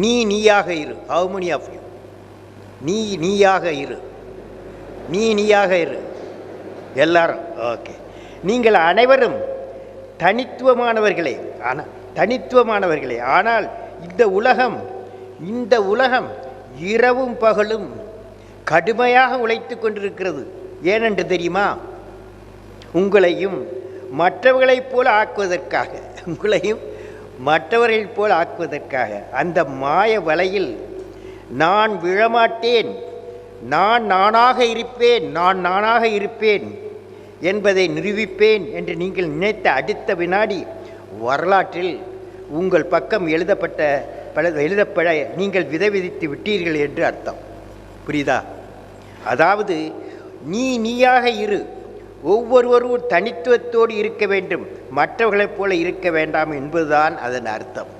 நீயாக இரு. How many of you? நீயாக இரு. நீயாக இரு. எல்லாரும் ஓகே. நீங்கள் அனைவரும் தனித்துவமானவர்களே. ஆனால் இந்த உலகம் இரவும் பகலும் கடுமையாக உழைத்து கொண்டிருக்கிறது. ஏனென்று தெரியுமா? உங்களையும் மற்றவர்களைப் போல ஆக்குவதற்காக அந்த மாய வலையில் நான் விழமாட்டேன், நான் நானாக இருப்பேன் என்பதை நிரூபிப்பேன் என்று நீங்கள் நினைத்த அடுத்த வினாடி வரலாற்றில் உங்கள் பக்கம் எழுதப்பட நீங்கள் விதைவிதித்து விட்டீர்கள் என்று அர்த்தம். புரியுதா? அதாவது நீயாக இரு. ஒவ்வொருவரும் தனித்துவத்தோடு இருக்க வேண்டும், மற்றவர்களைப் போல இருக்க வேண்டாம் என்பதுதான் அதன் அர்த்தம்.